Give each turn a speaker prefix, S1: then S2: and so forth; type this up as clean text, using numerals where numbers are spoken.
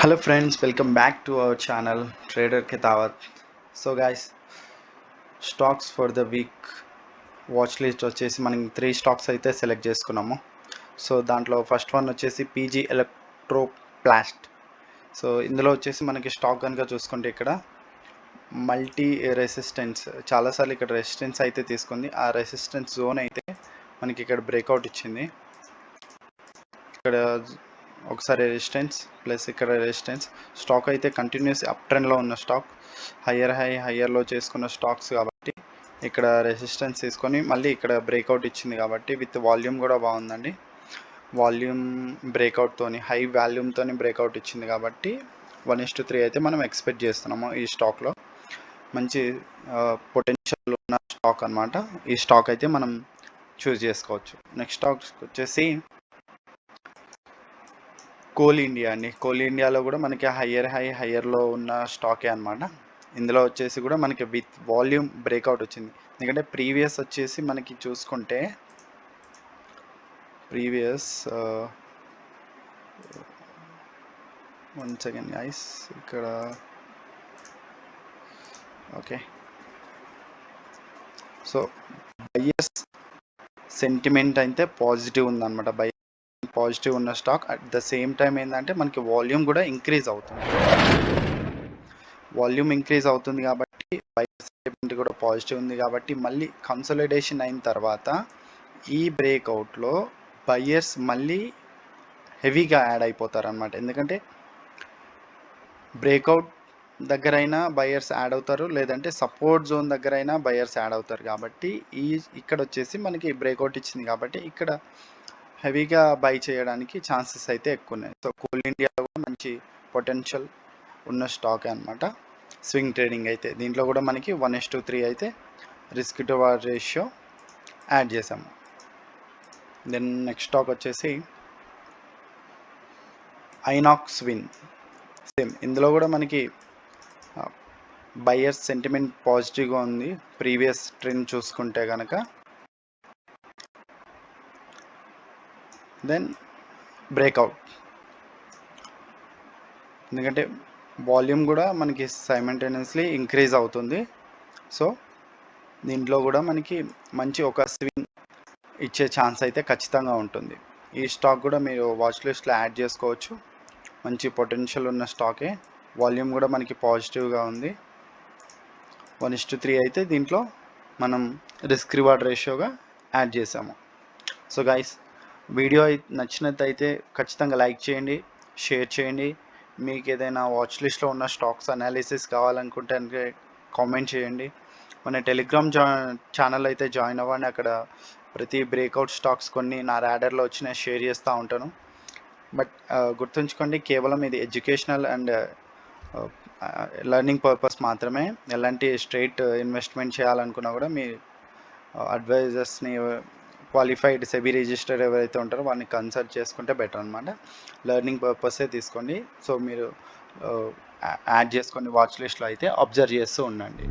S1: Hello friends, welcome back to our channel Trader Ketawat. So guys, stocks for the week watch list వచ్చేసి మనం 3 stocks అయితే select చేసుకున్నాము. So దాంట్లో first one వచ్చేసి PG Electroplast. So ఇందులో వచ్చేసి మనకి స్టాక్ కనుక చూసుకుంటే ఇక్కడ మల్టీ రెసిస్టెన్స్ చాలాసార్లు ఇక్కడ రెసిస్టెన్స్ అయితే తీసుకుంది. ఆ రెసిస్టెన్స్ జోన్ అయితే మనకి ఇక్కడ బ్రేక్అవుట్ ఇచ్చింది. ఇక్కడ ఒకసారి రెసిస్టెన్స్ ప్లస్ ఇక్కడ రెసిస్టెన్స్. స్టాక్ అయితే కంటిన్యూస్ అప్ ట్రెండ్లో ఉన్న స్టాక్, హయ్యర్లో చేసుకున్న స్టాక్స్ కాబట్టి ఇక్కడ రెసిస్టెన్స్ తీసుకొని మళ్ళీ ఇక్కడ బ్రేక్అవుట్ ఇచ్చింది కాబట్టి విత్ వాల్యూమ్ కూడా బాగుందండి. వాల్యూమ్ బ్రేక్అవుట్తోని హై వాల్యూమ్తోని బ్రేక్అవుట్ ఇచ్చింది కాబట్టి 1:3 అయితే మనం ఎక్స్పెక్ట్ చేస్తున్నాము. ఈ స్టాక్లో మంచి పొటెన్షియల్ ఉన్న స్టాక్ అనమాట. ఈ స్టాక్ అయితే మనం చూస్ చేసుకోవచ్చు. నెక్స్ట్ స్టాక్ వచ్చేసి కోల్ ఇండియా అండి. కోల్ ఇండియాలో కూడా మనకి హయ్యర్లో ఉన్న స్టాకే అనమాట. ఇందులో వచ్చేసి కూడా మనకి విత్ వాల్యూమ్ బ్రేక్అవుట్ వచ్చింది. ఎందుకంటే ప్రీవియస్ వచ్చేసి మనకి చూసుకుంటే వన్ సెకండ్ గైస్, ఇక్కడ ఓకే. సో బయ్యర్స్ సెంటిమెంట్ అయితే పాజిటివ్ ఉందన్నమాట. పాజిటివ్ ఉన్న stock. At the same time ఏంటంటే మనకి వాల్యూమ్ కూడా ఇంక్రీజ్ అవుతుంది. వాల్యూమ్ ఇంక్రీజ్ అవుతుంది కాబట్టి బయర్ సెంటిమెంట్ కూడా పాజిటివ్ ఉంది కాబట్టి మళ్ళీ కన్సోలిడేషన్ అయిన తర్వాత ఈ బ్రేక్అవుట్లో బయ్యర్స్ మళ్ళీ హెవీగా యాడ్ అయిపోతారు అనమాట. ఎందుకంటే బ్రేక్అవుట్ దగ్గర అయినా బయర్స్ యాడ్ అవుతారు, లేదంటే సపోర్ట్ జోన్ దగ్గర అయినా బయర్స్ యాడ్ అవుతారు. కాబట్టి ఇక్కడ వచ్చేసి మనకి బ్రేక్అవుట్ ఇచ్చింది కాబట్టి ఇక్కడ హెవీగా బై చేయడానికి ఛాన్సెస్ అయితే ఎక్కువ ఉన్నాయి. సో కోల్ ఇండియాలో కూడా మంచి పొటెన్షియల్ ఉన్న స్టాక్ అనమాట. స్వింగ్ ట్రేడింగ్ అయితే దీంట్లో కూడా మనకి 1:3 అయితే risk to war ratio add చేసాము. దెన్ నెక్స్ట్ స్టాక్ వచ్చేసి ఐనాక్స్ విన్. సేమ్ ఇందులో కూడా మనకి బయర్స్ సెంటిమెంట్ పాజిటివ్గా ఉంది. ప్రీవియస్ ట్రెండ్ చూసుకుంటే కనుక దెన్ బ్రేక్అవుట్, ఎందుకంటే వాల్యూమ్ కూడా మనకి సైమల్టేనియస్లీ ఇంక్రీజ్ అవుతుంది. సో దీంట్లో కూడా మనకి మంచి ఒక స్వింగ్ ఇచ్చే ఛాన్స్ అయితే ఖచ్చితంగా ఉంటుంది. ఈ స్టాక్ కూడా మీరు వాచ్ లిస్ట్లో యాడ్ చేసుకోవచ్చు. మంచి పొటెన్షియల్ ఉన్న స్టాకే. వాల్యూమ్ కూడా మనకి పాజిటివ్గా ఉంది. 1:3 అయితే దీంట్లో మనం రిస్క్ రివార్డ్ రేషియోగా యాడ్ చేసాము. సో గైస్, వీడియో నచ్చినట్టయితే ఖచ్చితంగా లైక్ చేయండి, షేర్ చేయండి. మీకు ఏదైనా వాచ్ లిస్ట్లో ఉన్న స్టాక్స్ అనాలిసిస్ కావాలనుకుంటే కామెంట్ చేయండి. మన టెలిగ్రామ్ ఛానల్ అయితే జాయిన్ అవ్వండి. అక్కడ ప్రతి బ్రేక్అవుట్ స్టాక్స్ కొన్ని నా ర్యాడర్లో వచ్చిన షేర్ చేస్తూ ఉంటాను. బట్ గుర్తుంచుకోండి, కేవలం ఇది ఎడ్యుకేషనల్ అండ్ లెర్నింగ్ పర్పస్ మాత్రమే. ఎలాంటి స్ట్రైట్ ఇన్వెస్ట్మెంట్ చేయాలనుకున్నా కూడా మీ అడ్వైజర్స్ని, క్వాలిఫైడ్ సెబీ రిజిస్టర్ ఎవరైతే ఉంటారో వాళ్ళని కన్సల్ట్ చేసుకుంటే బెటర్ అనమాట. లెర్నింగ్ పర్పసే తీసుకోండి. సో మీరు యాడ్ చేసుకొని వాచ్ లిస్ట్లో అయితే అబ్జర్వ్ చేస్తూ ఉండండి.